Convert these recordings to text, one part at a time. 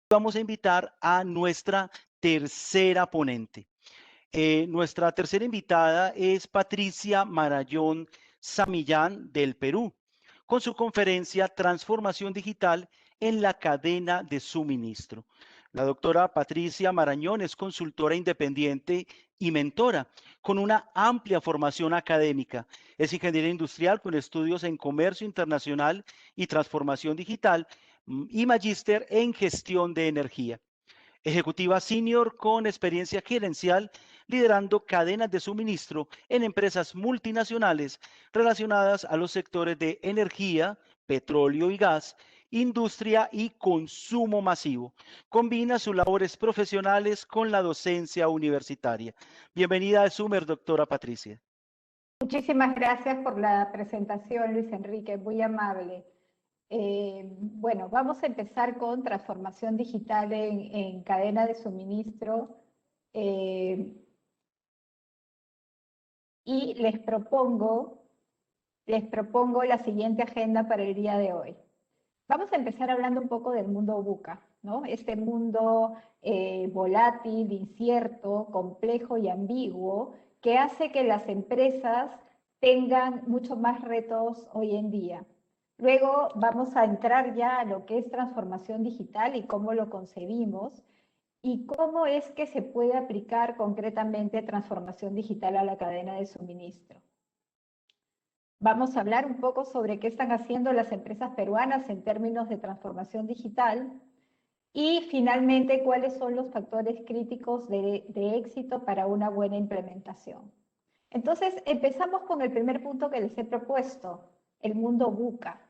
Vamos a invitar a nuestra tercera ponente. Nuestra tercera invitada es Patricia Marayón Samillán del Perú, con su conferencia Transformación Digital en la cadena de suministro. La doctora Patricia Marañón es consultora independiente y mentora, con una amplia formación académica. Es ingeniera industrial con estudios en comercio internacional y transformación digital y magíster en gestión de energía. Ejecutiva senior con experiencia gerencial liderando cadenas de suministro en empresas multinacionales relacionadas a los sectores de energía, petróleo y gas, industria y consumo masivo. Combina sus labores profesionales con la docencia universitaria. Bienvenida a Sumer, doctora Patricia. Muchísimas gracias por la presentación, Luis Enrique, muy amable. Bueno, vamos a empezar con transformación digital en cadena de suministro y les propongo la siguiente agenda para el día de hoy. Vamos a empezar hablando un poco del mundo VUCA, ¿no? Este mundo volátil, incierto, complejo y ambiguo que hace que las empresas tengan muchos más retos hoy en día. Luego vamos a entrar ya a lo que es transformación digital y cómo lo concebimos y cómo es que se puede aplicar concretamente transformación digital a la cadena de suministro. Vamos a hablar un poco sobre qué están haciendo las empresas peruanas en términos de transformación digital y finalmente cuáles son los factores críticos de éxito para una buena implementación. Entonces, empezamos con el primer punto que les he propuesto, el mundo VUCA.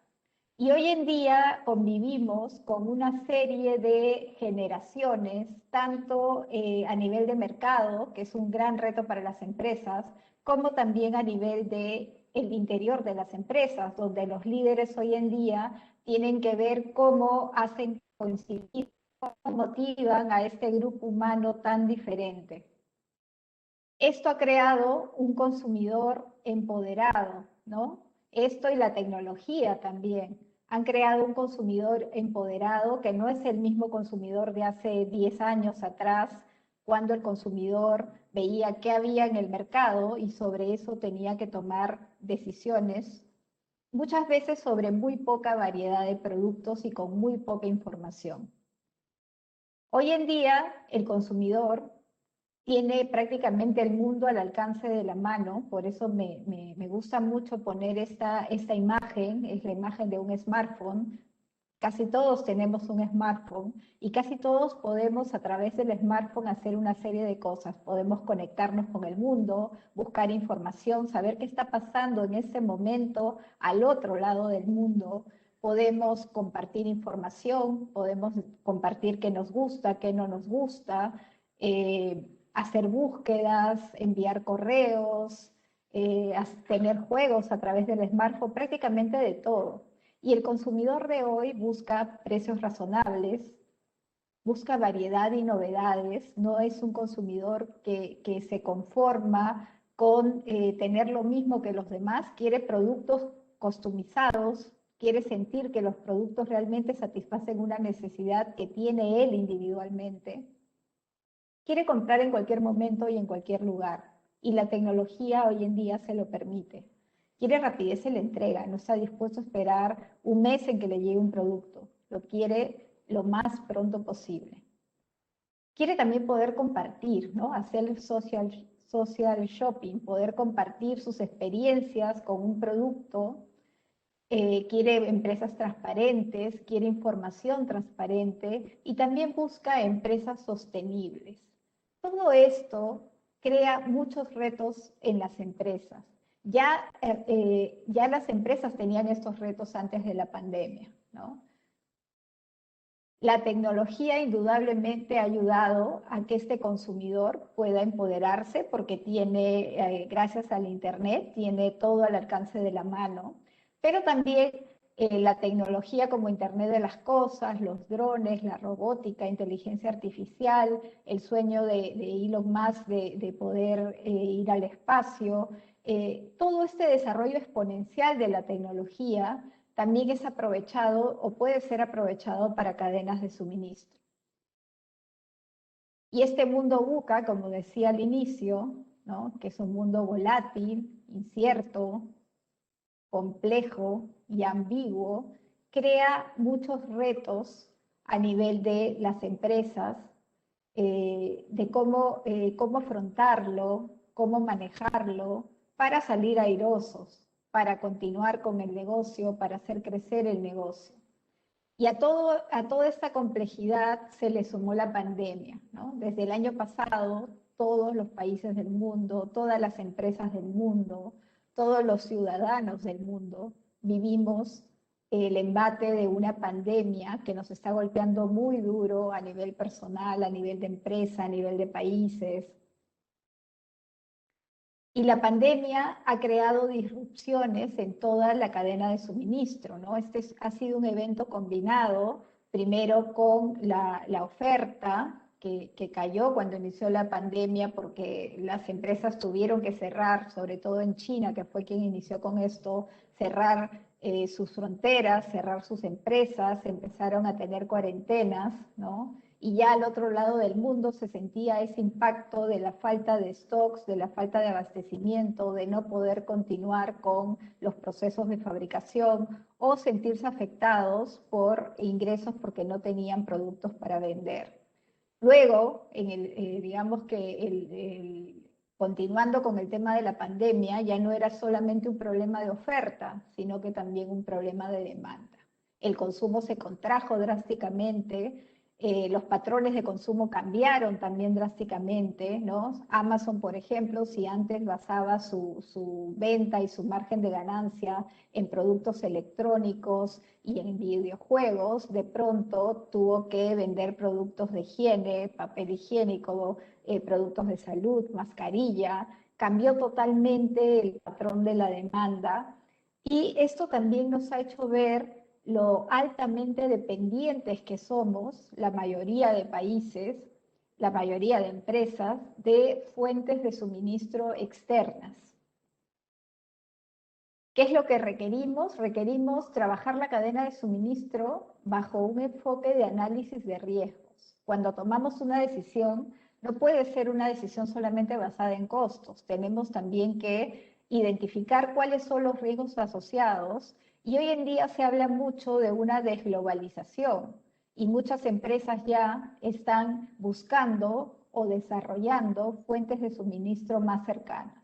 Y hoy en día convivimos con una serie de generaciones, tanto a nivel de mercado, que es un gran reto para las empresas, como también a nivel de el interior de las empresas, donde los líderes hoy en día tienen que ver cómo hacen coincidir, cómo motivan a este grupo humano tan diferente. Esto ha creado un consumidor empoderado, ¿no? Esto y la tecnología también han creado un consumidor empoderado que no es el mismo consumidor de hace 10 años atrás, cuando el consumidor veía qué había en el mercado y sobre eso tenía que tomar decisiones, muchas veces sobre muy poca variedad de productos y con muy poca información. Hoy en día el consumidor tiene prácticamente el mundo al alcance de la mano, por eso me gusta mucho poner esta imagen, es la imagen de un smartphone. Casi todos tenemos un smartphone y casi todos podemos a través del smartphone hacer una serie de cosas. Podemos conectarnos con el mundo, buscar información, saber qué está pasando en ese momento al otro lado del mundo. Podemos compartir información, podemos compartir qué nos gusta, qué no nos gusta, hacer búsquedas, enviar correos, tener juegos a través del smartphone, prácticamente de todo. Y el consumidor de hoy busca precios razonables, busca variedad y novedades, no es un consumidor que se conforma con tener lo mismo que los demás, quiere productos customizados, quiere sentir que los productos realmente satisfacen una necesidad que tiene él individualmente. Quiere comprar en cualquier momento y en cualquier lugar, y la tecnología hoy en día se lo permite. Quiere rapidez en la entrega, no está dispuesto a esperar un mes en que le llegue un producto, lo quiere lo más pronto posible. Quiere también poder compartir, ¿no? Hacer social shopping, poder compartir sus experiencias con un producto. Quiere empresas transparentes, quiere información transparente y también busca empresas sostenibles. Todo esto crea muchos retos en las empresas. Ya las empresas tenían estos retos antes de la pandemia, ¿no? La tecnología indudablemente ha ayudado a que este consumidor pueda empoderarse porque tiene, gracias al Internet, tiene todo al alcance de la mano, pero también la tecnología como Internet de las cosas, los drones, la robótica, inteligencia artificial, el sueño de Elon Musk de poder ir al espacio, todo este desarrollo exponencial de la tecnología también es aprovechado o puede ser aprovechado para cadenas de suministro. Y este mundo VUCA, como decía al inicio, ¿no? Que es un mundo volátil, incierto, complejo y ambiguo, crea muchos retos a nivel de las empresas, de cómo afrontarlo, cómo manejarlo, para salir airosos, para continuar con el negocio, para hacer crecer el negocio. Y a toda esta complejidad se le sumó la pandemia, ¿no? Desde el año pasado, todos los países del mundo, todas las empresas del mundo, todos los ciudadanos del mundo vivimos el embate de una pandemia que nos está golpeando muy duro a nivel personal, a nivel de empresa, a nivel de países. Y la pandemia ha creado disrupciones en toda la cadena de suministro, ¿no? Ha sido un evento combinado, primero con la oferta que cayó cuando inició la pandemia porque las empresas tuvieron que cerrar, sobre todo en China, que fue quien inició con esto, cerrar sus fronteras, cerrar sus empresas, empezaron a tener cuarentenas, ¿no? Y ya al otro lado del mundo se sentía ese impacto de la falta de stocks, de la falta de abastecimiento, de no poder continuar con los procesos de fabricación o sentirse afectados por ingresos porque no tenían productos para vender. Luego, digamos que continuando con el tema de la pandemia, ya no era solamente un problema de oferta, sino que también un problema de demanda. El consumo se contrajo drásticamente, los patrones de consumo cambiaron también drásticamente, ¿no? Amazon, por ejemplo, si antes basaba su venta y su margen de ganancia en productos electrónicos y en videojuegos, de pronto tuvo que vender productos de higiene, papel higiénico, productos de salud, mascarilla, cambió totalmente el patrón de la demanda y esto también nos ha hecho ver lo altamente dependientes que somos, la mayoría de países, la mayoría de empresas, de fuentes de suministro externas. ¿Qué es lo que requerimos? Requerimos trabajar la cadena de suministro bajo un enfoque de análisis de riesgos. Cuando tomamos una decisión, no puede ser una decisión solamente basada en costos. Tenemos también que identificar cuáles son los riesgos asociados y hoy en día se habla mucho de una desglobalización y muchas empresas ya están buscando o desarrollando fuentes de suministro más cercanas.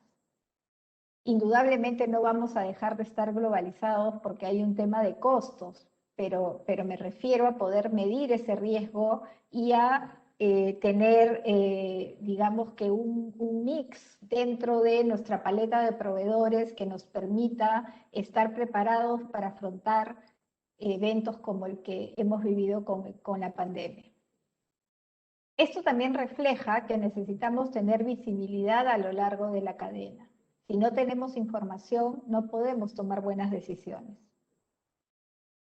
Indudablemente no vamos a dejar de estar globalizados porque hay un tema de costos, pero me refiero a poder medir ese riesgo y a tener, digamos que un mix dentro de nuestra paleta de proveedores que nos permita estar preparados para afrontar eventos como el que hemos vivido con la pandemia. Esto también refleja que necesitamos tener visibilidad a lo largo de la cadena. Si no tenemos información, no podemos tomar buenas decisiones.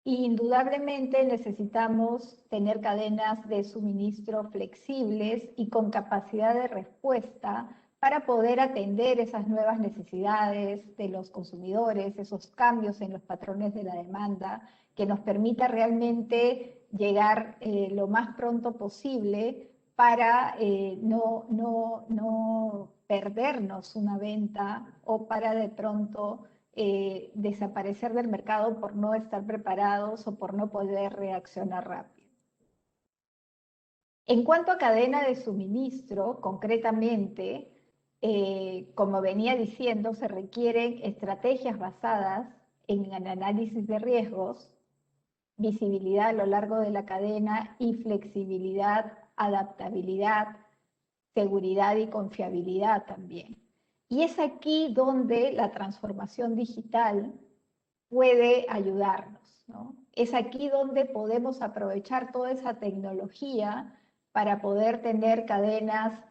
Y indudablemente necesitamos tener cadenas de suministro flexibles y con capacidad de respuesta para poder atender esas nuevas necesidades de los consumidores, esos cambios en los patrones de la demanda, que nos permita realmente llegar lo más pronto posible para no perdernos una venta o para de pronto desaparecer del mercado por no estar preparados o por no poder reaccionar rápido. En cuanto a cadena de suministro, concretamente, como venía diciendo, se requieren estrategias basadas en el análisis de riesgos, visibilidad a lo largo de la cadena y flexibilidad, adaptabilidad, seguridad y confiabilidad también. Y es aquí donde la transformación digital puede ayudarnos, ¿no? Es aquí donde podemos aprovechar toda esa tecnología para poder tener cadenas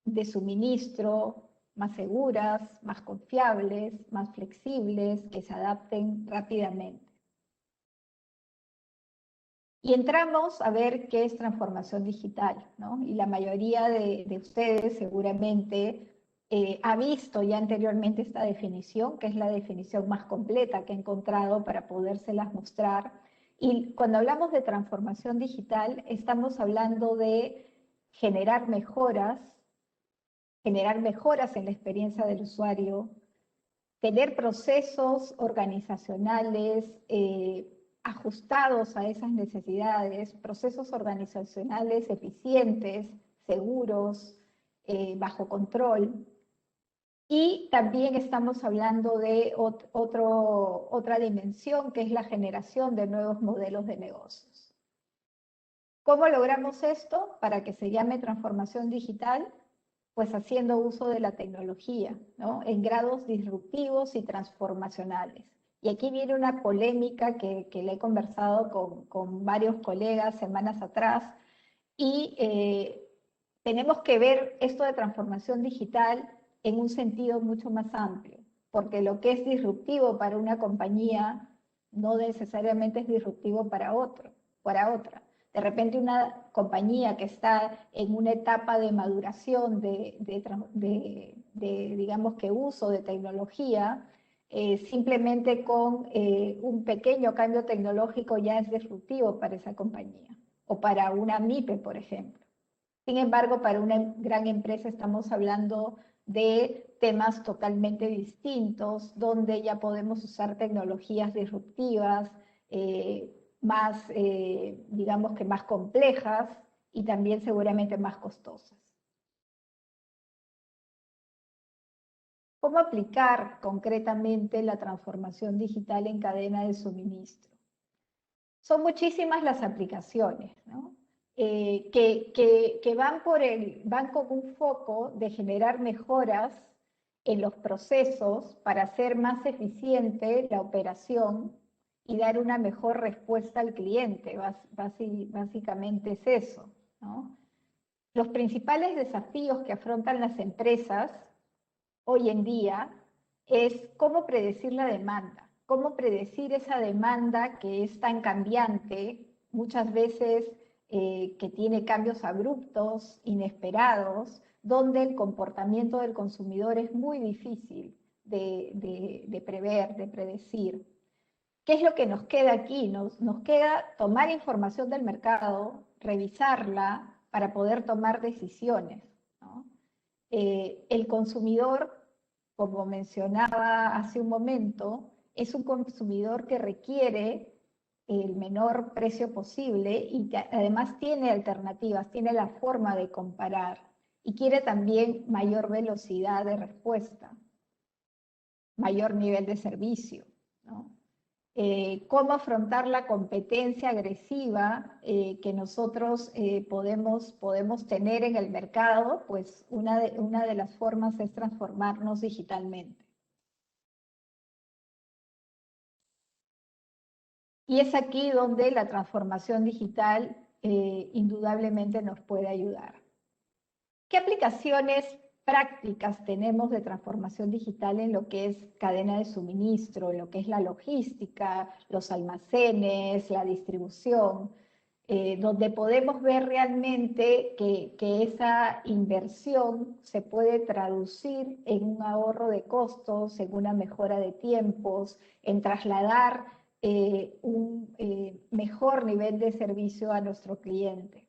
de suministro más seguras, más confiables, más flexibles, que se adapten rápidamente. Y entramos a ver qué es transformación digital, ¿no? Y la mayoría de ustedes seguramente ha visto ya anteriormente esta definición, que es la definición más completa que he encontrado para podérselas mostrar. Y cuando hablamos de transformación digital, estamos hablando de generar mejoras en la experiencia del usuario, tener procesos organizacionales ajustados a esas necesidades, procesos organizacionales eficientes, seguros, bajo control. Y también estamos hablando de otra dimensión, que es la generación de nuevos modelos de negocios. ¿Cómo logramos esto para que se llame transformación digital? Pues haciendo uso de la tecnología, ¿no? En grados disruptivos y transformacionales. Y aquí viene una polémica que le he conversado con varios colegas semanas atrás, y tenemos que ver esto de transformación digital en un sentido mucho más amplio, porque lo que es disruptivo para una compañía no necesariamente es disruptivo para otra. De repente una compañía que está en una etapa de maduración digamos que uso de tecnología, simplemente con un pequeño cambio tecnológico ya es disruptivo para esa compañía, o para una MIPE, por ejemplo. Sin embargo, para una gran empresa estamos hablando de temas totalmente distintos, donde ya podemos usar tecnologías disruptivas, más, digamos que más complejas y también seguramente más costosas. ¿Cómo aplicar concretamente la transformación digital en cadena de suministro? Son muchísimas las aplicaciones, ¿no? Que van con un foco de generar mejoras en los procesos para hacer más eficiente la operación y dar una mejor respuesta al cliente. Básicamente es eso, ¿no? Los principales desafíos que afrontan las empresas hoy en día es cómo predecir la demanda, cómo predecir esa demanda que es tan cambiante, muchas veces que tiene cambios abruptos, inesperados, donde el comportamiento del consumidor es muy difícil de prever, de predecir. ¿Qué es lo que nos queda aquí? Nos queda tomar información del mercado, revisarla para poder tomar decisiones, ¿no? El consumidor, como mencionaba hace un momento, es un consumidor que requiere el menor precio posible y que además tiene alternativas, tiene la forma de comparar y quiere también mayor velocidad de respuesta, mayor nivel de servicio, ¿no? Cómo afrontar la competencia agresiva que nosotros podemos tener en el mercado, pues una de las formas es transformarnos digitalmente. Y es aquí donde la transformación digital indudablemente nos puede ayudar. ¿Qué aplicaciones prácticas tenemos de transformación digital en lo que es cadena de suministro, en lo que es la logística, los almacenes, la distribución, donde podemos ver realmente que esa inversión se puede traducir en un ahorro de costos, en una mejora de tiempos, en trasladar un mejor nivel de servicio a nuestro cliente?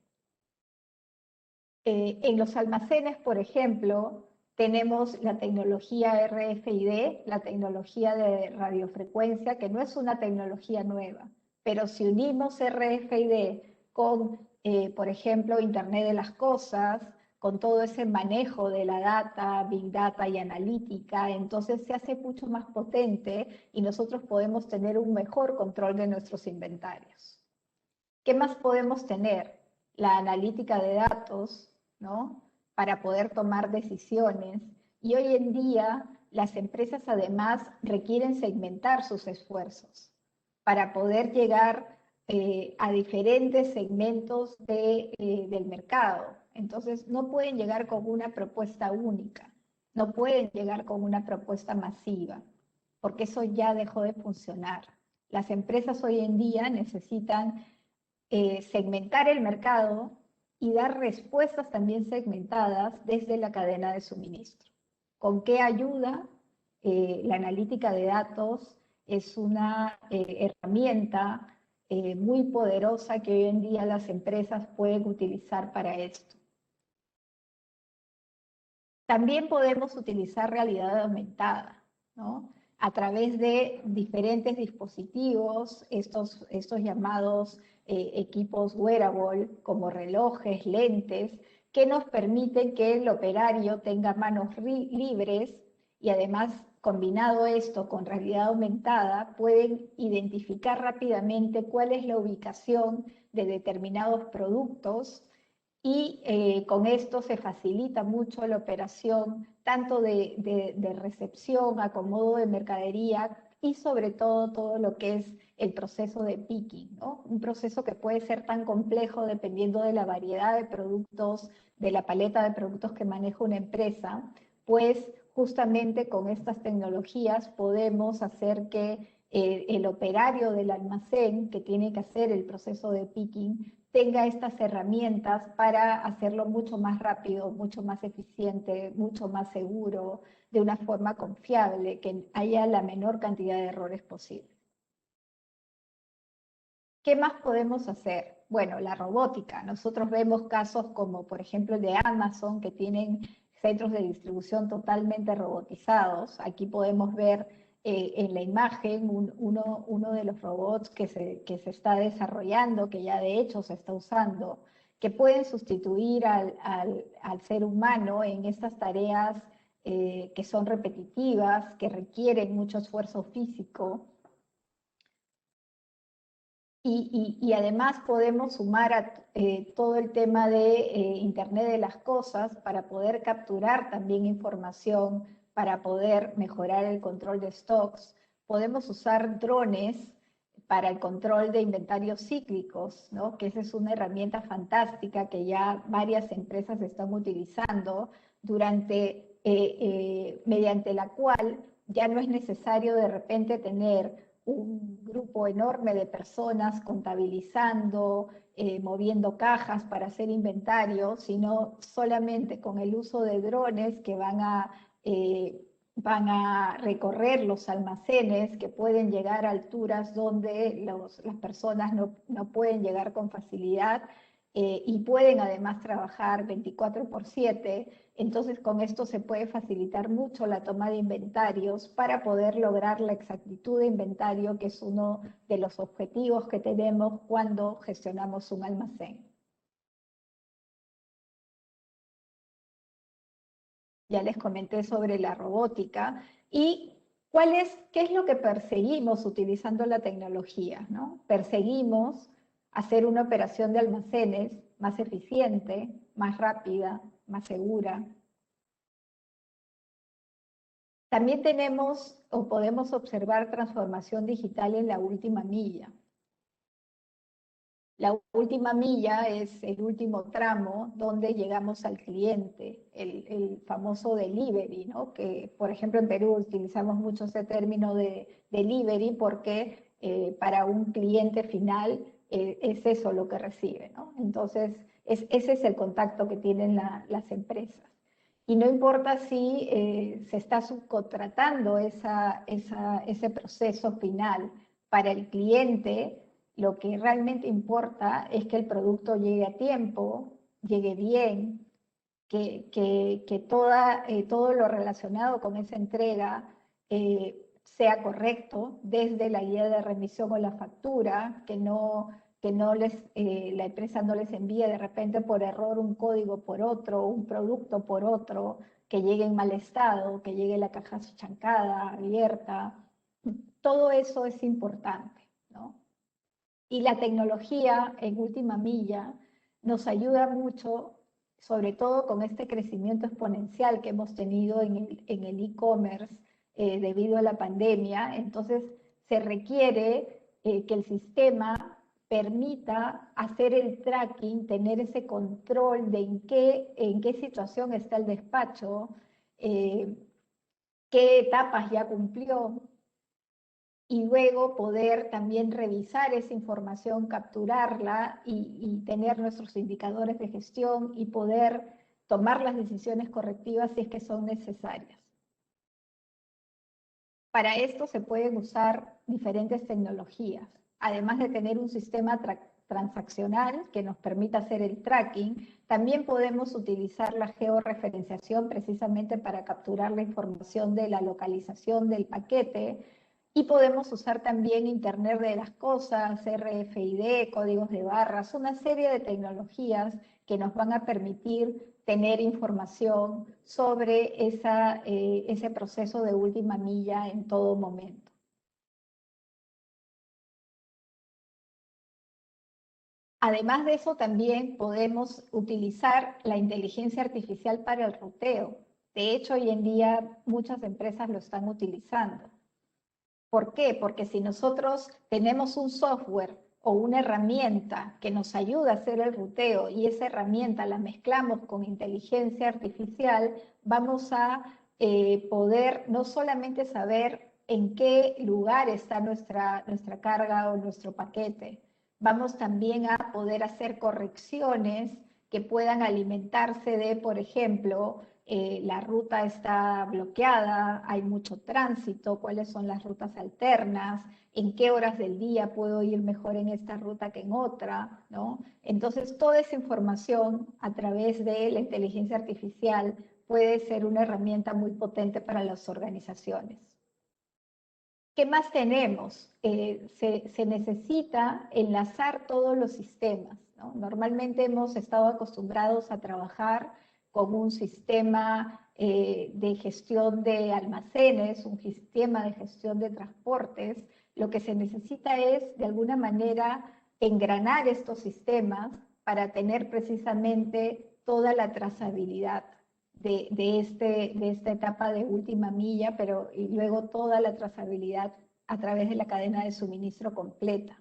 En los almacenes, por ejemplo, tenemos la tecnología RFID, la tecnología de radiofrecuencia, que no es una tecnología nueva, pero si unimos RFID con, por ejemplo, Internet de las Cosas, con todo ese manejo de la data, Big Data y analítica, entonces se hace mucho más potente y nosotros podemos tener un mejor control de nuestros inventarios. ¿Qué más podemos tener? La analítica de datos, ¿no? Para poder tomar decisiones. Y hoy en día las empresas además requieren segmentar sus esfuerzos para poder llegar a diferentes segmentos del mercado. Entonces no pueden llegar con una propuesta única, no pueden llegar con una propuesta masiva, porque eso ya dejó de funcionar. Las empresas hoy en día necesitan segmentar el mercado y dar respuestas también segmentadas desde la cadena de suministro. ¿Con qué ayuda? La analítica de datos es una herramienta muy poderosa que hoy en día las empresas pueden utilizar para esto. También podemos utilizar realidad aumentada, ¿no? A través de diferentes dispositivos, estos llamados equipos wearable, como relojes, lentes, que nos permiten que el operario tenga manos libres y además, combinado esto con realidad aumentada, pueden identificar rápidamente cuál es la ubicación de determinados productos y con esto se facilita mucho la operación tanto de recepción, acomodo de mercadería y sobre todo lo que es el proceso de picking, ¿no? Un proceso que puede ser tan complejo dependiendo de la variedad de productos, de la paleta de productos que maneja una empresa, pues justamente con estas tecnologías podemos hacer que el operario del almacén que tiene que hacer el proceso de picking tenga estas herramientas para hacerlo mucho más rápido, mucho más eficiente, mucho más seguro, de una forma confiable, que haya la menor cantidad de errores posible. ¿Qué más podemos hacer? Bueno, la robótica. Nosotros vemos casos como, por ejemplo, el de Amazon, que tienen centros de distribución totalmente robotizados. Aquí podemos ver en la imagen uno de los robots que se está desarrollando, que ya de hecho se está usando, que pueden sustituir al ser humano en estas tareas que son repetitivas, que requieren mucho esfuerzo físico. Y además podemos sumar a todo el tema de Internet de las cosas para poder capturar también información, para poder mejorar el control de stocks. Podemos usar drones para el control de inventarios cíclicos, ¿no? Que esa es una herramienta fantástica que ya varias empresas están utilizando mediante la cual ya no es necesario de repente tener un grupo enorme de personas contabilizando, moviendo cajas para hacer inventario, sino solamente con el uso de drones que van a recorrer los almacenes, que pueden llegar a alturas donde las personas no pueden llegar con facilidad, y pueden además trabajar 24/7. Entonces con esto se puede facilitar mucho la toma de inventarios para poder lograr la exactitud de inventario, que es uno de los objetivos que tenemos cuando gestionamos un almacén. Ya les comenté sobre la robótica y qué es lo que perseguimos utilizando la tecnología, ¿no? Perseguimos hacer una operación de almacenes más eficiente, más rápida, más segura. También tenemos o podemos observar transformación digital en la última milla. La última milla es el último tramo donde llegamos al cliente, el famoso delivery, ¿no? Que, por ejemplo, en Perú utilizamos mucho ese término de delivery porque para un cliente final es eso lo que recibe, ¿no? Entonces, ese es el contacto que tienen las empresas. Y no importa si se está subcontratando ese proceso final para el cliente. Lo que realmente importa es que el producto llegue a tiempo, llegue bien, que todo lo relacionado con esa entrega sea correcto, desde la guía de remisión o la factura, que la empresa no les envíe de repente por error un código por otro, un producto por otro, que llegue en mal estado, que llegue la caja chancada, abierta. Todo eso es importante, ¿no? Y la tecnología en última milla nos ayuda mucho, sobre todo con este crecimiento exponencial que hemos tenido en el e-commerce debido a la pandemia. Entonces se requiere que el sistema permita hacer el tracking, tener ese control de en qué situación está el despacho, qué etapas ya cumplió, y luego poder también revisar esa información, capturarla y tener nuestros indicadores de gestión y poder tomar las decisiones correctivas si es que son necesarias. Para esto se pueden usar diferentes tecnologías. Además de tener un sistema transaccional que nos permita hacer el tracking. También podemos utilizar la georreferenciación precisamente para capturar la información de la localización del paquete. Y podemos usar también Internet de las Cosas, RFID, códigos de barras, una serie de tecnologías que nos van a permitir tener información sobre ese proceso de última milla en todo momento. Además de eso, también podemos utilizar la inteligencia artificial para el ruteo. De hecho, hoy en día muchas empresas lo están utilizando. ¿Por qué? Porque si nosotros tenemos un software o una herramienta que nos ayuda a hacer el ruteo y esa herramienta la mezclamos con inteligencia artificial, vamos a poder no solamente saber en qué lugar está nuestra carga o nuestro paquete, vamos también a poder hacer correcciones que puedan alimentarse de, por ejemplo, la ruta está bloqueada, hay mucho tránsito, cuáles son las rutas alternas, en qué horas del día puedo ir mejor en esta ruta que en otra, ¿no? Entonces, toda esa información a través de la inteligencia artificial puede ser una herramienta muy potente para las organizaciones. ¿Qué más tenemos? Se necesita enlazar todos los sistemas, ¿no? Normalmente hemos estado acostumbrados a trabajar con un sistema de gestión de almacenes, un sistema de gestión de transportes. Lo que se necesita es, de alguna manera, engranar estos sistemas para tener precisamente toda la trazabilidad de esta etapa de última milla, pero y luego toda la trazabilidad a través de la cadena de suministro completa.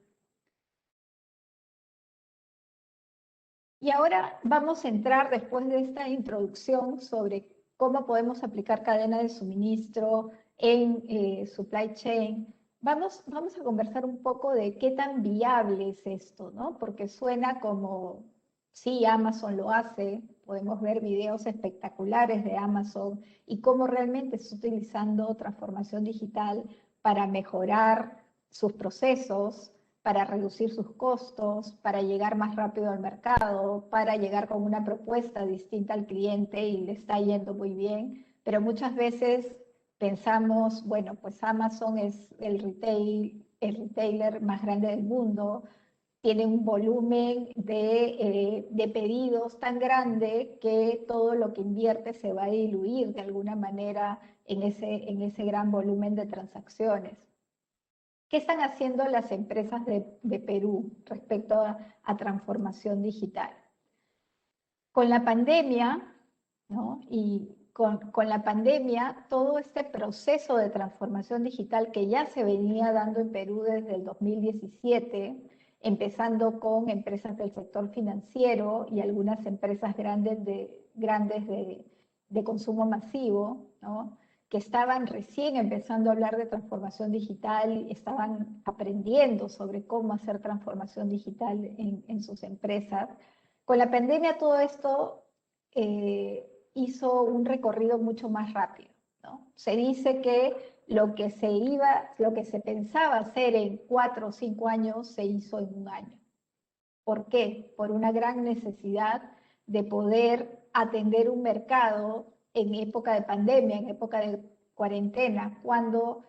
Y ahora vamos a entrar, después de esta introducción sobre cómo podemos aplicar cadena de suministro en supply chain, vamos a conversar un poco de qué tan viable es esto, ¿no? Porque suena como, sí, Amazon lo hace, podemos ver videos espectaculares de Amazon y cómo realmente está utilizando transformación digital para mejorar sus procesos, para reducir sus costos, para llegar más rápido al mercado, para llegar con una propuesta distinta al cliente y le está yendo muy bien. Pero muchas veces pensamos, bueno, pues Amazon es el retailer más grande del mundo, tiene un volumen de pedidos tan grande que todo lo que invierte se va a diluir de alguna manera en ese gran volumen de transacciones. ¿Qué están haciendo las empresas de Perú respecto a transformación digital? Con la pandemia, ¿no? Y con la pandemia, todo este proceso de transformación digital que ya se venía dando en Perú desde el 2017, empezando con empresas del sector financiero y algunas empresas grandes de consumo masivo, ¿no? Que estaban recién empezando a hablar de transformación digital, estaban aprendiendo sobre cómo hacer transformación digital en sus empresas. Con la pandemia todo esto hizo un recorrido mucho más rápido, ¿no? Se dice que lo que se pensaba hacer en 4 o 5 años se hizo en un año. ¿Por qué? Por una gran necesidad de poder atender un mercado en época de pandemia, en época de cuarentena, cuando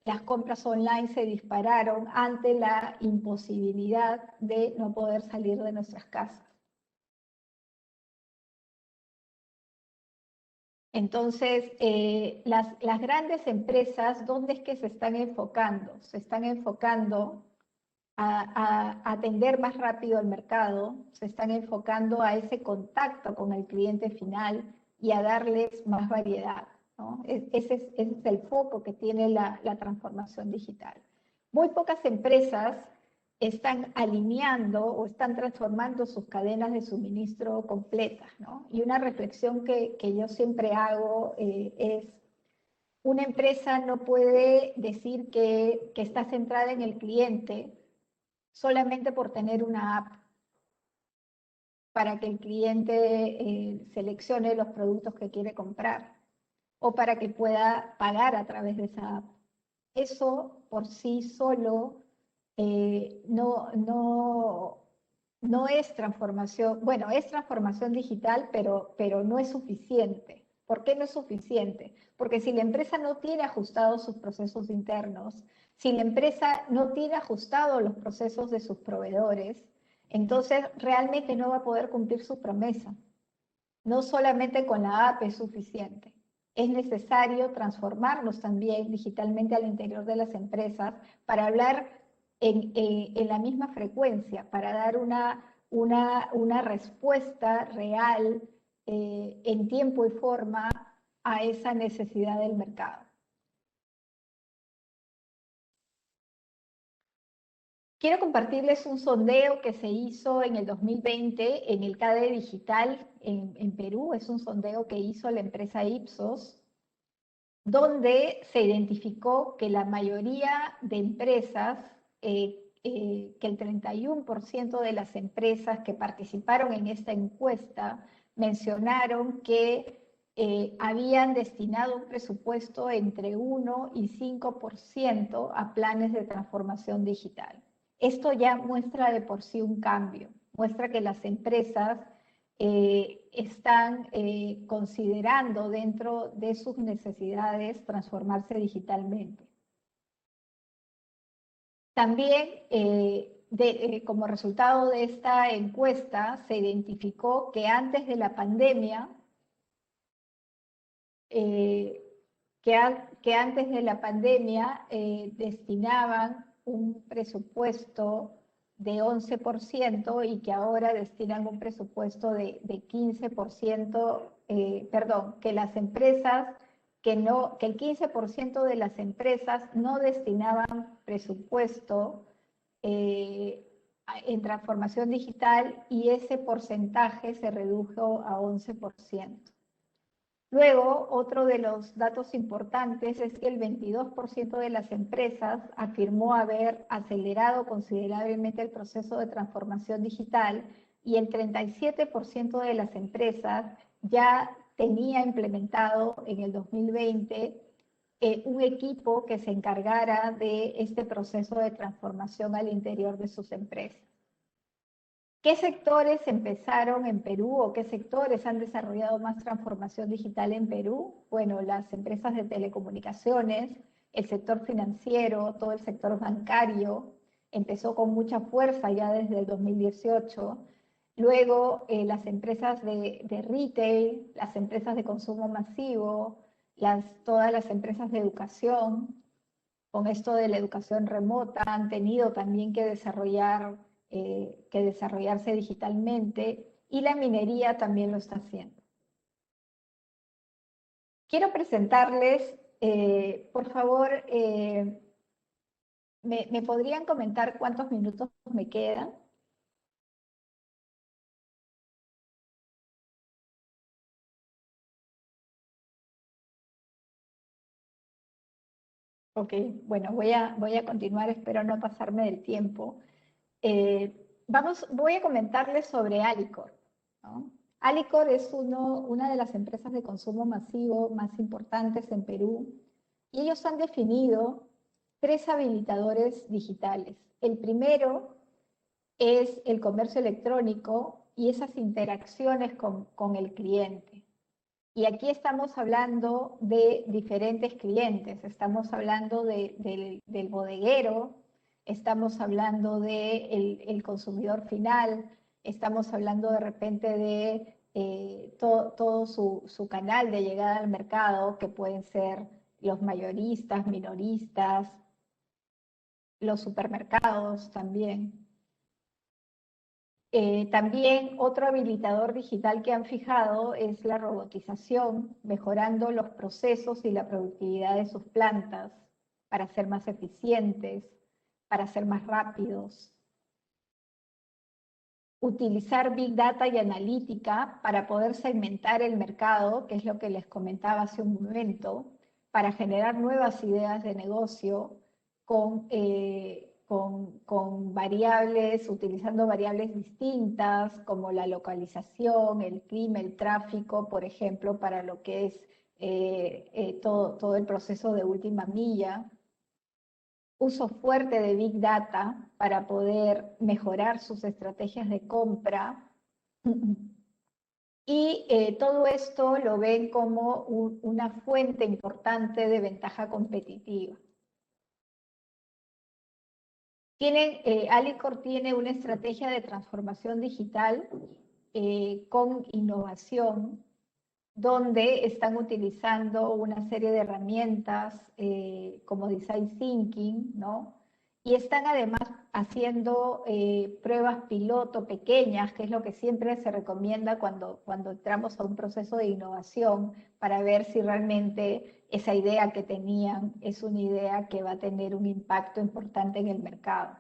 las compras online se dispararon ante la imposibilidad de no poder salir de nuestras casas. Entonces, las grandes empresas, ¿dónde es que se están enfocando? Se están enfocando a atender más rápido al mercado, se están enfocando a ese contacto con el cliente final y a darles más variedad, ¿no? Ese es el foco que tiene la transformación digital. Muy pocas empresas están alineando o están transformando sus cadenas de suministro completas, ¿no? Y una reflexión que yo siempre hago es, una empresa no puede decir que está centrada en el cliente solamente por tener una app para que el cliente seleccione los productos que quiere comprar o para que pueda pagar a través de esa app. Eso por sí solo no es transformación, bueno, es transformación digital, pero no es suficiente. ¿Por qué no es suficiente? Porque si la empresa no tiene ajustados sus procesos internos, si la empresa no tiene ajustados los procesos de sus proveedores, entonces realmente no va a poder cumplir su promesa. No solamente con la app es suficiente. Es necesario transformarnos también digitalmente al interior de las empresas para hablar en la misma frecuencia, para dar una respuesta real en tiempo y forma a esa necesidad del mercado. Quiero compartirles un sondeo que se hizo en el 2020 en el CADE Digital en Perú. Es un sondeo que hizo la empresa Ipsos, donde se identificó que la mayoría de empresas, que el 31% de las empresas que participaron en esta encuesta mencionaron que habían destinado un presupuesto entre 1 y 5% a planes de transformación digital. Esto ya muestra de por sí un cambio, muestra que las empresas están considerando dentro de sus necesidades transformarse digitalmente. También, como resultado de esta encuesta, se identificó que antes de la pandemia, destinaban un presupuesto de 11% y que ahora destinan un presupuesto de 15%, perdón, que las empresas, que el 15% de las empresas no destinaban presupuesto en transformación digital y ese porcentaje se redujo a 11%. Luego, otro de los datos importantes es que el 22% de las empresas afirmó haber acelerado considerablemente el proceso de transformación digital y el 37% de las empresas ya tenía implementado en el 2020 un equipo que se encargara de este proceso de transformación al interior de sus empresas. ¿Qué sectores empezaron en Perú o qué sectores han desarrollado más transformación digital en Perú? Bueno, las empresas de telecomunicaciones, el sector financiero, todo el sector bancario, empezó con mucha fuerza ya desde el 2018. Luego, las empresas de retail, las empresas de consumo masivo, todas las empresas de educación, con esto de la educación remota, han tenido también que desarrollarse digitalmente y la minería también lo está haciendo. Quiero presentarles, por favor, ¿me podrían comentar cuántos minutos me quedan? Ok, bueno, voy a continuar, espero no pasarme del tiempo. Voy a comentarles sobre Alicorp, ¿no? Alicorp es una de las empresas de consumo masivo más importantes en Perú y ellos han definido 3 habilitadores digitales. El primero es el comercio electrónico y esas interacciones con el cliente. Y aquí estamos hablando de diferentes clientes, estamos hablando del bodeguero, estamos hablando del consumidor final, estamos hablando de repente de todo su canal de llegada al mercado, que pueden ser los mayoristas, minoristas, los supermercados también. También otro habilitador digital que han fijado es la robotización, mejorando los procesos y la productividad de sus plantas para ser más eficientes, para ser más rápidos. Utilizar Big Data y analítica para poder segmentar el mercado, que es lo que les comentaba hace un momento, para generar nuevas ideas de negocio con variables, utilizando variables distintas como la localización, el clima, el tráfico, por ejemplo, para lo que es todo el proceso de última milla. uso fuerte de Big Data para poder mejorar sus estrategias de compra. Y todo esto lo ven como una fuente importante de ventaja competitiva. Alicorp tiene una estrategia de transformación digital con innovación, donde están utilizando una serie de herramientas como Design Thinking, ¿no? Y están además haciendo pruebas piloto pequeñas, que es lo que siempre se recomienda cuando entramos a un proceso de innovación, para ver si realmente esa idea que tenían es una idea que va a tener un impacto importante en el mercado.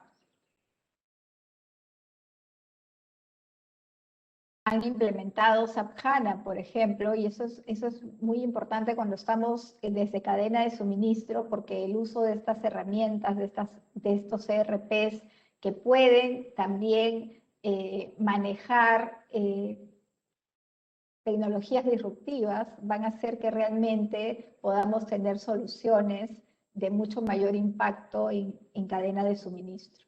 Han implementado SAP HANA, por ejemplo, y eso es muy importante cuando estamos desde cadena de suministro, porque el uso de estas herramientas, de estos ERPs, que pueden también manejar tecnologías disruptivas, van a hacer que realmente podamos tener soluciones de mucho mayor impacto en cadena de suministro.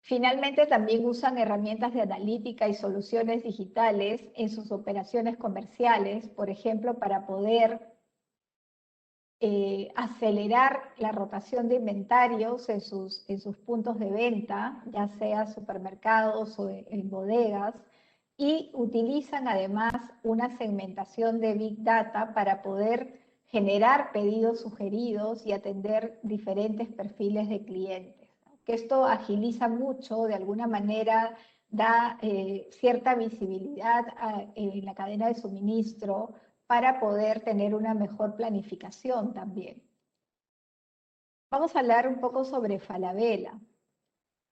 Finalmente, también usan herramientas de analítica y soluciones digitales en sus operaciones comerciales, por ejemplo, para poder acelerar la rotación de inventarios en sus puntos de venta, ya sea supermercados o en bodegas, y utilizan además una segmentación de Big Data para poder generar pedidos sugeridos y atender diferentes perfiles de clientes. Que esto agiliza mucho, de alguna manera da cierta visibilidad en la cadena de suministro para poder tener una mejor planificación también. Vamos a hablar un poco sobre Falabella.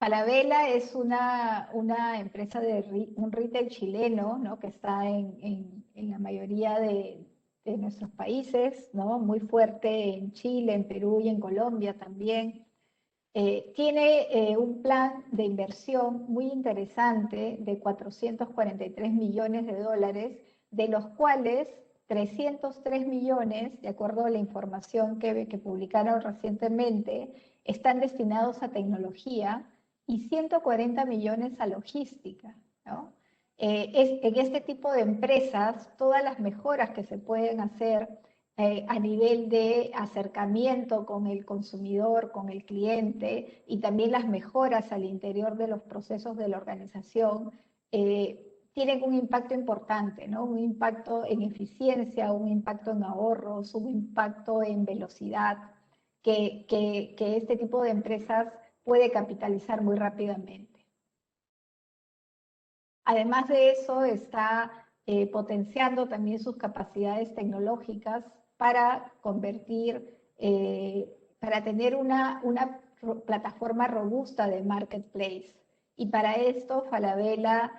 Falabella es una empresa un retail chileno, ¿no? Que está en la mayoría de nuestros países, ¿no? Muy fuerte en Chile, en Perú y en Colombia también. Tiene un plan de inversión muy interesante de 443 millones de dólares, de los cuales 303 millones, de acuerdo a la información que publicaron recientemente, están destinados a tecnología y 140 millones a logística, ¿no? En este tipo de empresas, todas las mejoras que se pueden hacer a nivel de acercamiento con el consumidor, con el cliente, y también las mejoras al interior de los procesos de la organización, tienen un impacto importante, ¿no? Un impacto en eficiencia, un impacto en ahorros, un impacto en velocidad, que este tipo de empresas puede capitalizar muy rápidamente. Además de eso, está potenciando también sus capacidades tecnológicas para convertir, para tener una plataforma robusta de marketplace. Y para esto Falabella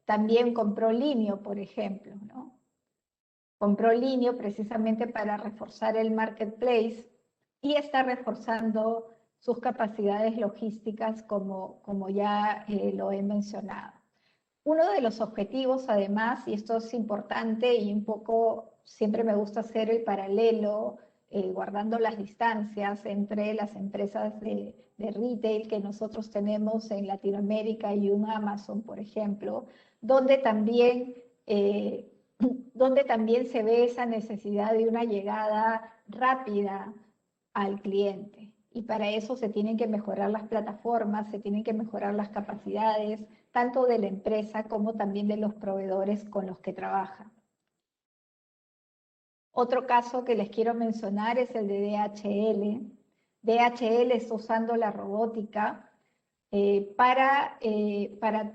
también compró Linio, por ejemplo, ¿no? Compró Linio precisamente para reforzar el marketplace y está reforzando sus capacidades logísticas como ya lo he mencionado. Uno de los objetivos, además, y esto es importante y un poco siempre me gusta hacer el paralelo, guardando las distancias entre las empresas de retail que nosotros tenemos en Latinoamérica y un Amazon, por ejemplo, donde también se ve esa necesidad de una llegada rápida al cliente. Y para eso se tienen que mejorar las plataformas, se tienen que mejorar las capacidades, tanto de la empresa como también de los proveedores con los que trabaja. Otro caso que les quiero mencionar es el de DHL. DHL está usando la robótica para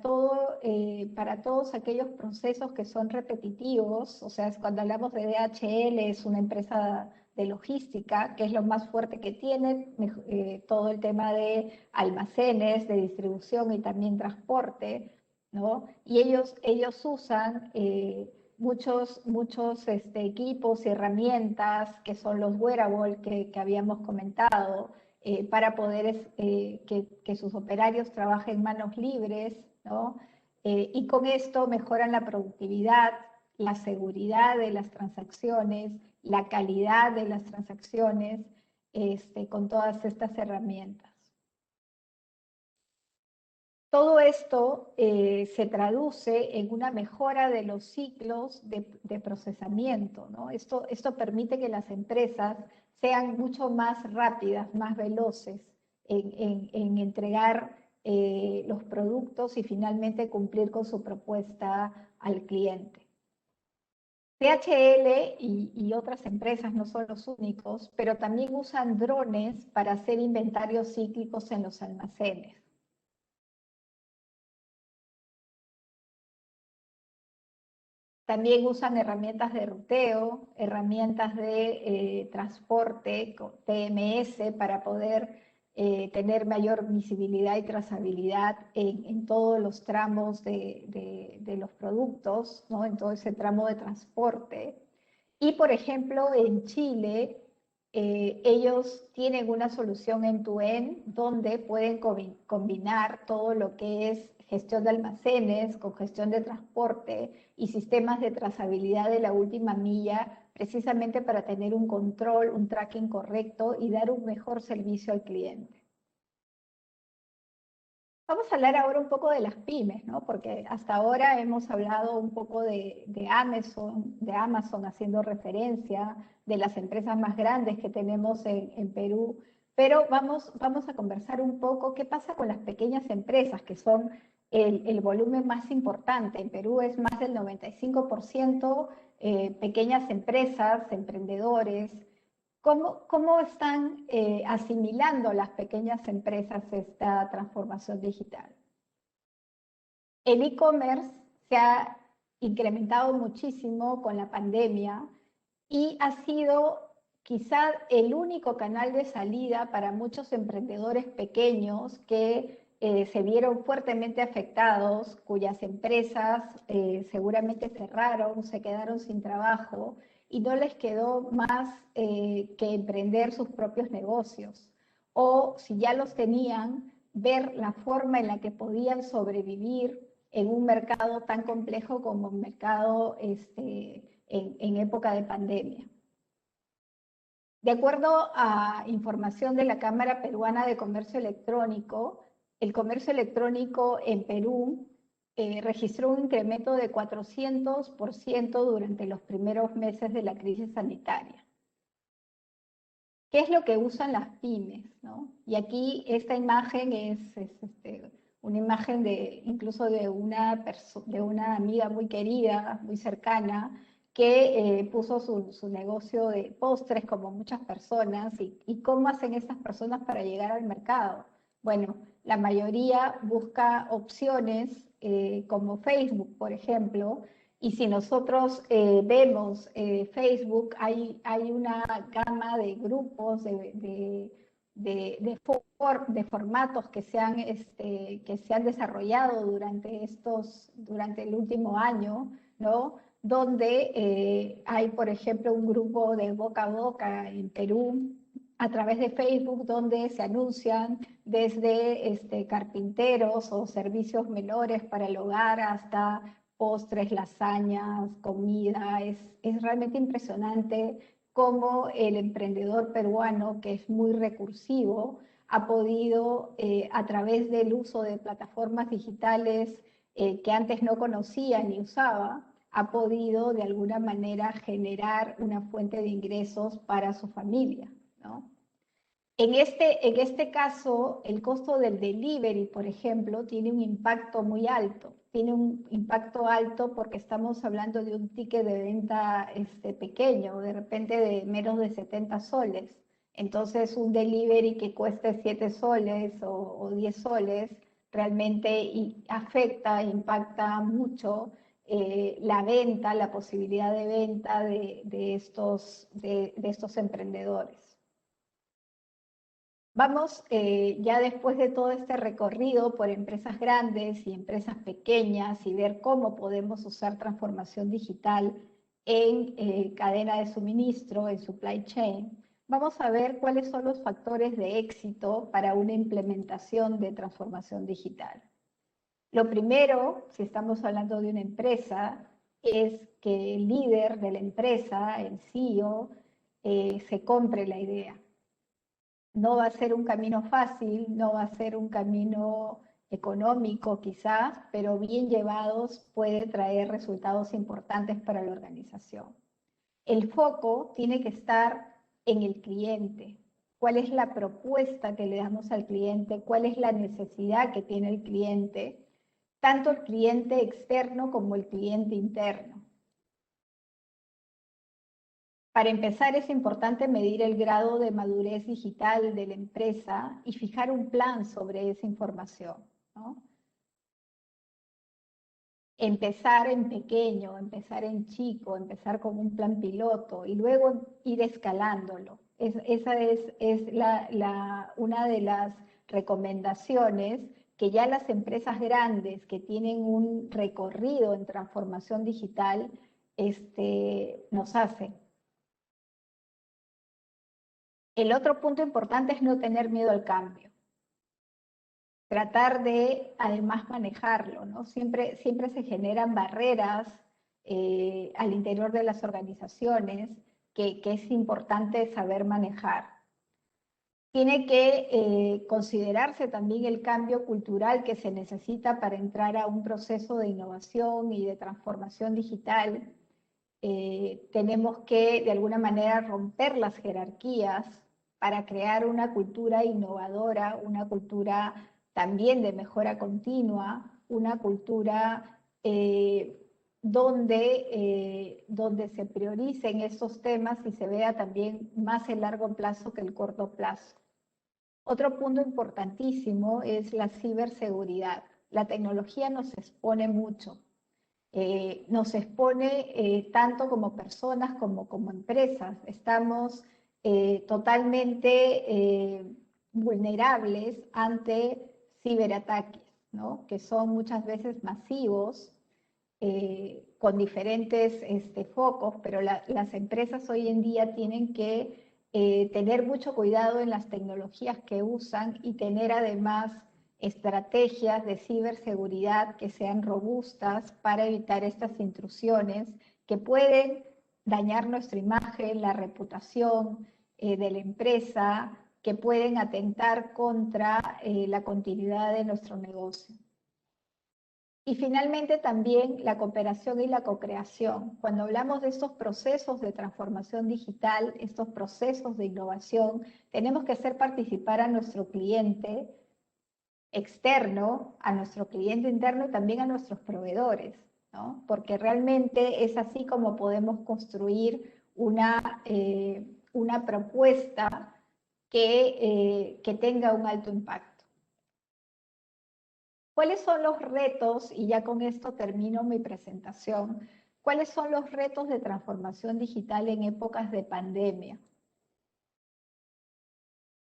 todos aquellos procesos que son repetitivos. O sea, cuando hablamos de DHL, es una empresa de logística, que es lo más fuerte que tiene, todo el tema de almacenes, de distribución y también transporte, ¿no? Y ellos usan muchos equipos y herramientas que son los wearables que habíamos comentado, para poder que sus operarios trabajen manos libres, ¿no? Y con esto mejoran la productividad, la seguridad de las transacciones la calidad de las transacciones con todas estas herramientas. Todo esto se traduce en una mejora de los ciclos de procesamiento, ¿no? Esto permite que las empresas sean mucho más rápidas, más veloces en entregar los productos y finalmente cumplir con su propuesta al cliente. DHL y otras empresas no son los únicos, pero también usan drones para hacer inventarios cíclicos en los almacenes. También usan herramientas de ruteo, herramientas de transporte, TMS, para poder tener mayor visibilidad y trazabilidad en todos los tramos de los productos, ¿no? En todo ese tramo de transporte. Y, por ejemplo, en Chile, ellos tienen una solución end-to-end donde pueden combinar todo lo que es gestión de almacenes, con gestión de transporte y sistemas de trazabilidad de la última milla, precisamente para tener un control, un tracking correcto y dar un mejor servicio al cliente. Vamos a hablar ahora un poco de las pymes, ¿no? Porque hasta ahora hemos hablado un poco de Amazon haciendo referencia, de las empresas más grandes que tenemos en Perú, pero vamos a conversar un poco qué pasa con las pequeñas empresas, que son el volumen más importante. En Perú es más del 95% pequeñas empresas, emprendedores. ¿Cómo están asimilando las pequeñas empresas esta transformación digital? El e-commerce se ha incrementado muchísimo con la pandemia y ha sido quizá el único canal de salida para muchos emprendedores pequeños que se vieron fuertemente afectados, cuyas empresas seguramente cerraron, se quedaron sin trabajo y no les quedó más que emprender sus propios negocios. O si ya los tenían, ver la forma en la que podían sobrevivir en un mercado tan complejo como un mercado en época de pandemia. De acuerdo a información de la Cámara Peruana de Comercio Electrónico, el comercio electrónico en Perú registró un incremento de 400% durante los primeros meses de la crisis sanitaria. ¿Qué es lo que usan las pymes, ¿no? Y aquí esta imagen es una imagen incluso de una amiga muy querida, muy cercana, que puso su negocio de postres como muchas personas. ¿Y cómo hacen estas personas para llegar al mercado? Bueno, la mayoría busca opciones como Facebook, por ejemplo, y si nosotros vemos Facebook, hay una gama de grupos, de formatos que se han desarrollado durante el último año, ¿no? Donde hay, por ejemplo, un grupo de boca a boca en Perú, a través de Facebook, donde se anuncian desde carpinteros o servicios menores para el hogar hasta postres, lasañas, comida. Es realmente impresionante cómo el emprendedor peruano, que es muy recursivo, ha podido, a través del uso de plataformas digitales que antes no conocía ni usaba, ha podido de alguna manera generar una fuente de ingresos para su familia, ¿no? En este caso, el costo del delivery, por ejemplo, tiene un impacto muy alto. Tiene un impacto alto porque estamos hablando de un ticket de venta pequeño, de repente de menos de 70 soles. Entonces, un delivery que cueste 7 soles o 10 soles realmente afecta, impacta mucho la venta, la posibilidad de venta de estos emprendedores. Vamos, ya después de todo este recorrido por empresas grandes y empresas pequeñas y ver cómo podemos usar transformación digital en cadena de suministro, en supply chain, vamos a ver cuáles son los factores de éxito para una implementación de transformación digital. Lo primero, si estamos hablando de una empresa, es que el líder de la empresa, el CEO, se compre la idea. No va a ser un camino fácil, no va a ser un camino económico quizás, pero bien llevados puede traer resultados importantes para la organización. El foco tiene que estar en el cliente. ¿Cuál es la propuesta que le damos al cliente? ¿Cuál es la necesidad que tiene el cliente? Tanto el cliente externo como el cliente interno. Para empezar, es importante medir el grado de madurez digital de la empresa y fijar un plan sobre esa información, ¿no? Empezar en pequeño, empezar en chico, empezar con un plan piloto y luego ir escalándolo. Esa es una de las recomendaciones que ya las empresas grandes que tienen un recorrido en transformación digital nos hacen. El otro punto importante es no tener miedo al cambio. Tratar de, además, manejarlo, ¿no? Siempre se generan barreras al interior de las organizaciones que es importante saber manejar. Tiene que considerarse también el cambio cultural que se necesita para entrar a un proceso de innovación y de transformación digital. Tenemos que, de alguna manera, romper las jerarquías para crear una cultura innovadora, una cultura también de mejora continua, una cultura donde se prioricen estos temas y se vea también más el largo plazo que el corto plazo. Otro punto importantísimo es la ciberseguridad. La tecnología nos expone mucho. Nos expone tanto como personas como empresas. Estamos totalmente vulnerables ante ciberataques, ¿no? Que son muchas veces masivos, con diferentes focos, pero las empresas hoy en día tienen que tener mucho cuidado en las tecnologías que usan y tener además estrategias de ciberseguridad que sean robustas para evitar estas intrusiones que pueden dañar nuestra imagen, la reputación de la empresa, que pueden atentar contra la continuidad de nuestro negocio. Y finalmente también la cooperación y la co-creación. Cuando hablamos de estos procesos de transformación digital, estos procesos de innovación, tenemos que hacer participar a nuestro cliente externo, a nuestro cliente interno y también a nuestros proveedores, ¿no? Porque realmente es así como podemos construir una propuesta que tenga un alto impacto. ¿Cuáles son los retos? Y ya con esto termino mi presentación. ¿Cuáles son los retos de transformación digital en épocas de pandemia?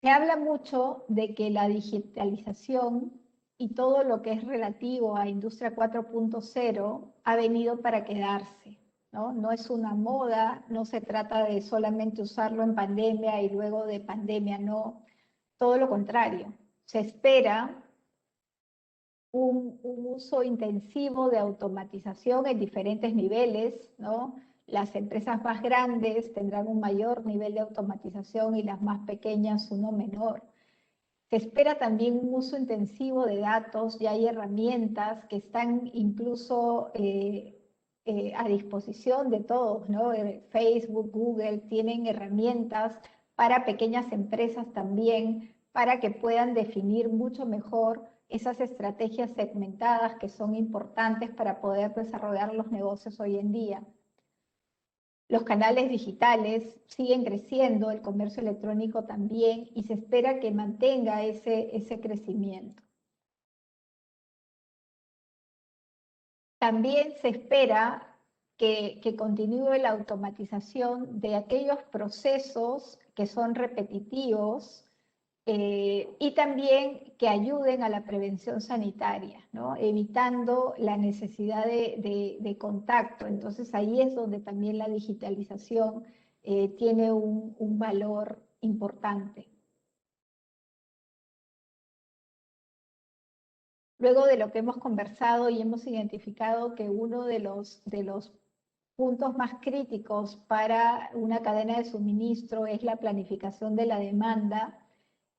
Se habla mucho de que la digitalización y todo lo que es relativo a Industria 4.0 ha venido para quedarse, ¿no? No es una moda, no se trata de solamente usarlo en pandemia y luego de pandemia no, todo lo contrario. Se espera un uso intensivo de automatización en diferentes niveles, ¿no? Las empresas más grandes tendrán un mayor nivel de automatización y las más pequeñas uno menor. Se espera también un uso intensivo de datos, ya hay herramientas que están incluso a disposición de todos, ¿no? Facebook, Google tienen herramientas para pequeñas empresas también, para que puedan definir mucho mejor esas estrategias segmentadas que son importantes para poder desarrollar los negocios hoy en día. Los canales digitales siguen creciendo, el comercio electrónico también, y se espera que mantenga ese crecimiento. También se espera que continúe la automatización de aquellos procesos que son repetitivos y también que ayuden a la prevención sanitaria, ¿no? Evitando la necesidad de contacto. Entonces ahí es donde también la digitalización tiene un valor importante. luego de lo que hemos conversado y hemos identificado que uno de los puntos más críticos para una cadena de suministro es la planificación de la demanda,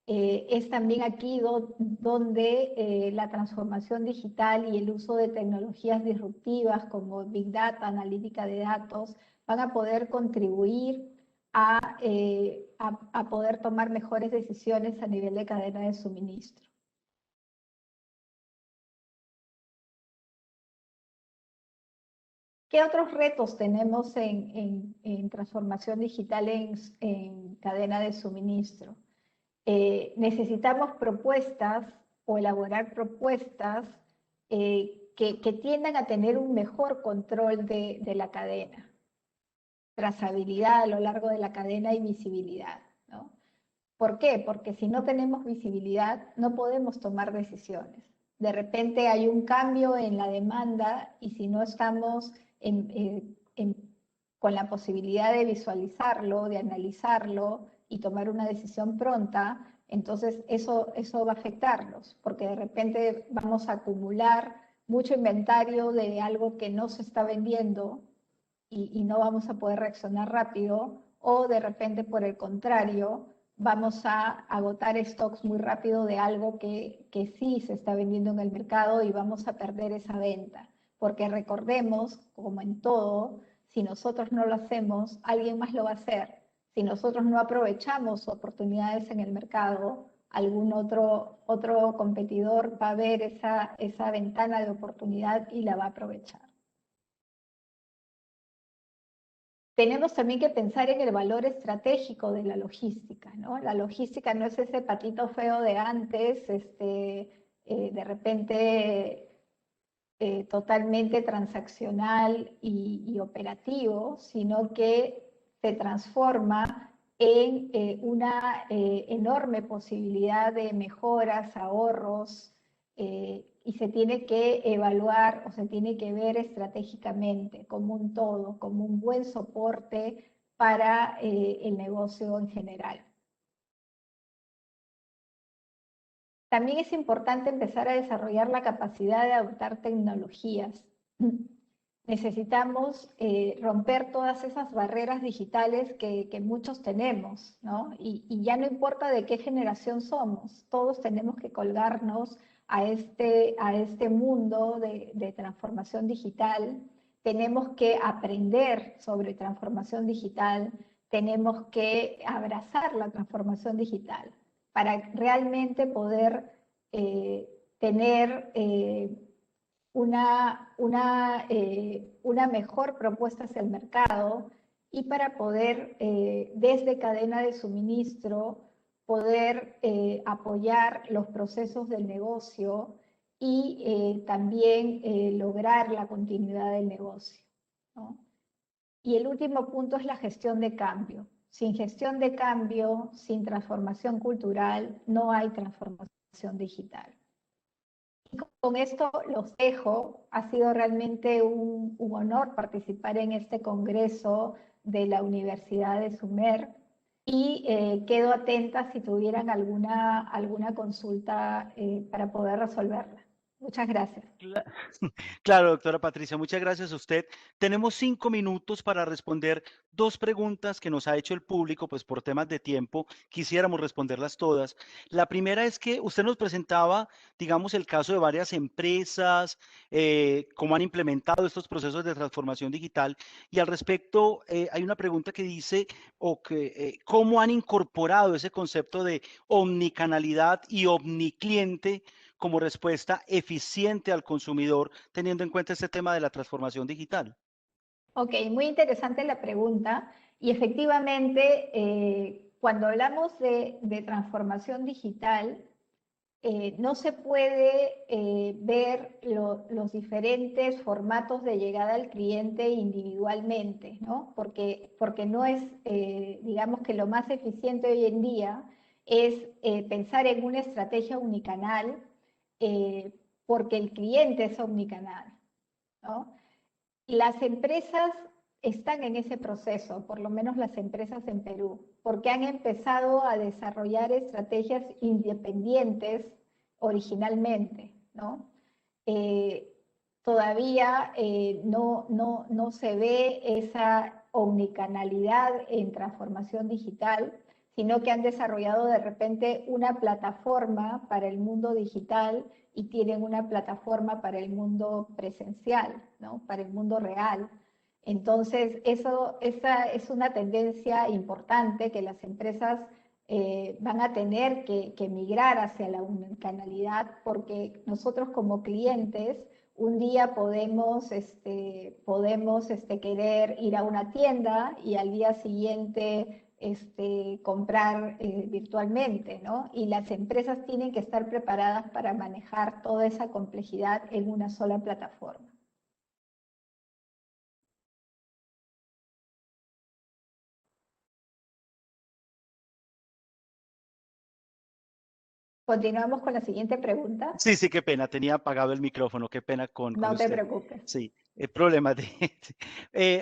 es también aquí donde la transformación digital y el uso de tecnologías disruptivas como Big Data, analítica de datos, van a poder contribuir a poder tomar mejores decisiones a nivel de cadena de suministro. ¿Qué otros retos tenemos en transformación digital en cadena de suministro? Necesitamos propuestas o elaborar propuestas que tiendan a tener un mejor control de la cadena, trazabilidad a lo largo de la cadena y visibilidad, ¿no? ¿Por qué? Porque si no tenemos visibilidad, no podemos tomar decisiones. De repente hay un cambio en la demanda y si no estamos con la posibilidad de visualizarlo, de analizarlo y tomar una decisión pronta, entonces eso va a afectarnos, porque de repente vamos a acumular mucho inventario de algo que no se está vendiendo y no vamos a poder reaccionar rápido, o de repente, por el contrario, vamos a agotar stocks muy rápido de algo que sí se está vendiendo en el mercado y vamos a perder esa venta. Porque recordemos, como en todo, si nosotros no lo hacemos, alguien más lo va a hacer. Si nosotros no aprovechamos oportunidades en el mercado, algún otro competidor va a ver esa ventana de oportunidad y la va a aprovechar. Tenemos también que pensar en el valor estratégico de la logística, ¿no? La logística no es ese patito feo de antes, de repente totalmente transaccional y operativo, sino que se transforma en una enorme posibilidad de mejoras, ahorros, y se tiene que evaluar o se tiene que ver estratégicamente como un todo, como un buen soporte para el negocio en general. También es importante empezar a desarrollar la capacidad de adoptar tecnologías. Necesitamos romper todas esas barreras digitales que muchos tenemos, ¿no? Y ya no importa de qué generación somos, todos tenemos que colgarnos a este mundo de transformación digital. Tenemos que aprender sobre transformación digital, tenemos que abrazar la transformación digital para realmente poder tener una mejor propuesta hacia el mercado y para poder, desde cadena de suministro, poder apoyar los procesos del negocio y también lograr la continuidad del negocio, ¿no? Y el último punto es la gestión de cambio. Sin gestión de cambio, sin transformación cultural, no hay transformación digital. Y con esto los dejo. Ha sido realmente un honor participar en este congreso de la Universidad de Sumer y quedo atenta si tuvieran alguna consulta para poder resolverla. Muchas gracias. Claro, doctora Patricia, muchas gracias a usted. Tenemos 5 minutos para responder 2 preguntas que nos ha hecho el público, pues por temas de tiempo quisiéramos responderlas todas. La primera es que usted nos presentaba, digamos, el caso de varias empresas, cómo han implementado estos procesos de transformación digital, y al respecto hay una pregunta que dice, ¿cómo han incorporado ese concepto de omnicanalidad y omnicliente como respuesta eficiente al consumidor, teniendo en cuenta este tema de la transformación digital? Ok, muy interesante la pregunta. Y efectivamente, cuando hablamos de transformación digital, no se puede ver los diferentes formatos de llegada al cliente individualmente, ¿no? Porque no es, digamos que lo más eficiente hoy en día es pensar en una estrategia omnicanal, porque el cliente es omnicanal, ¿no? Las empresas están en ese proceso, por lo menos las empresas en Perú, porque han empezado a desarrollar estrategias independientes originalmente, ¿no? Todavía no se ve esa omnicanalidad en transformación digital, sino que han desarrollado de repente una plataforma para el mundo digital y tienen una plataforma para el mundo presencial, ¿no? Para el mundo real. Entonces, esa es una tendencia importante que las empresas van a tener que migrar hacia la omnicanalidad, porque nosotros como clientes un día podemos querer ir a una tienda y al día siguiente comprar virtualmente, ¿no? Y las empresas tienen que estar preparadas para manejar toda esa complejidad en una sola plataforma. Continuamos con la siguiente pregunta. Sí, sí, qué pena, tenía apagado el micrófono, qué pena con No te usted. preocupes. Sí, el problema de...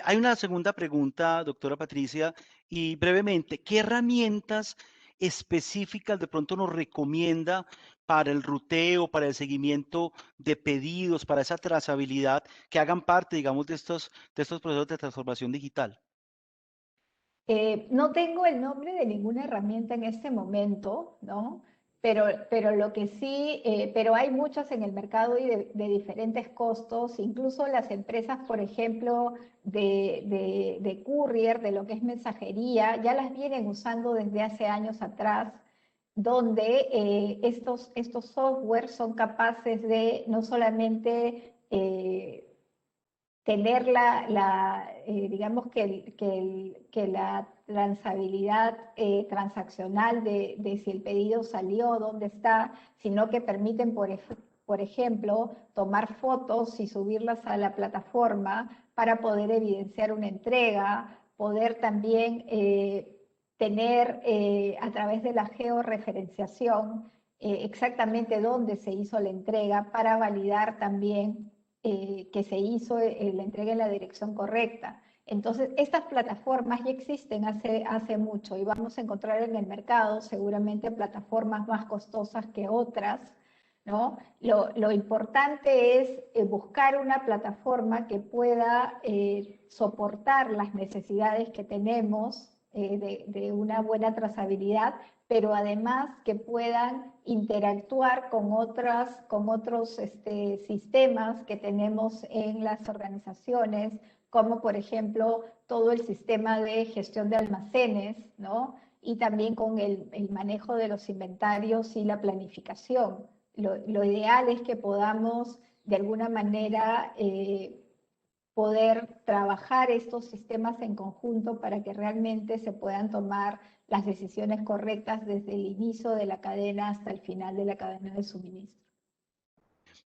hay una segunda pregunta, doctora Patricia, y brevemente, ¿qué herramientas específicas de pronto nos recomienda para el ruteo, para el seguimiento de pedidos, para esa trazabilidad, que hagan parte, digamos, de estos procesos de transformación digital? No tengo el nombre de ninguna herramienta en este momento, ¿no? Pero lo que sí, pero hay muchas en el mercado y de diferentes costos, incluso las empresas, por ejemplo, de courier, de lo que es mensajería, ya las vienen usando desde hace años atrás, donde estos softwares son capaces de no solamente tener digamos que la transabilidad transaccional de si el pedido salió, dónde está, sino que permiten, por ejemplo, tomar fotos y subirlas a la plataforma para poder evidenciar una entrega, poder también tener a través de la georreferenciación exactamente dónde se hizo la entrega para validar también que se hizo la entrega en la dirección correcta. Entonces, estas plataformas ya existen hace mucho y vamos a encontrar en el mercado seguramente plataformas más costosas que otras, ¿no? Lo importante es buscar una plataforma que pueda soportar las necesidades que tenemos de una buena trazabilidad, pero además que puedan interactuar con otros sistemas que tenemos en las organizaciones, como por ejemplo todo el sistema de gestión de almacenes, ¿no? Y también con el manejo de los inventarios y la planificación. Lo ideal es que podamos de alguna manera poder trabajar estos sistemas en conjunto para que realmente se puedan tomar las decisiones correctas desde el inicio de la cadena hasta el final de la cadena de suministro.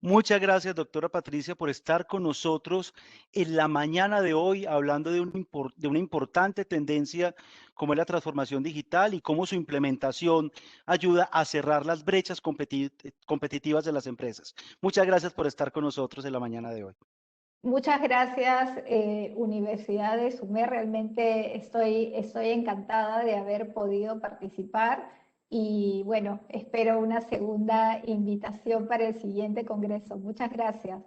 Muchas gracias, doctora Patricia, por estar con nosotros en la mañana de hoy, hablando de una importante tendencia como es la transformación digital y cómo su implementación ayuda a cerrar las brechas competitivas de las empresas. Muchas gracias por estar con nosotros en la mañana de hoy. Muchas gracias, Universidad de SUMER. Realmente estoy encantada de haber podido participar y bueno, espero una segunda invitación para el siguiente congreso. Muchas gracias.